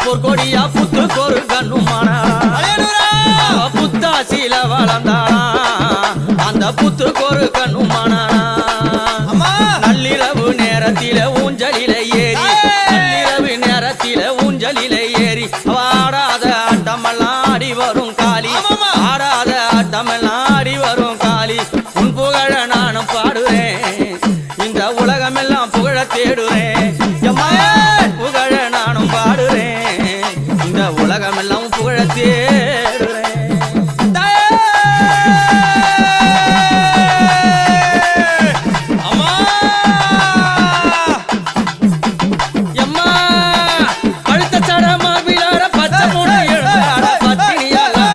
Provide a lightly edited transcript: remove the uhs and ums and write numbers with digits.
பொற்கொடியா புத்துக்கு ஒரு கண்ணுமானா புத்தாசில வளர்ந்தானா அந்த புத்துக்கு ஒரு கண்ணுமானா நள்ளிரவு நேரத்தில ஊஞ்சலில ஏறி நள்ளிரவு நேரத்தில ஊஞ்சலில ஏறி ஆடாத ஆட்டமெல்லாம் ஆடி வரும் காளி ஆடாத ஆட்டமெல்லாம்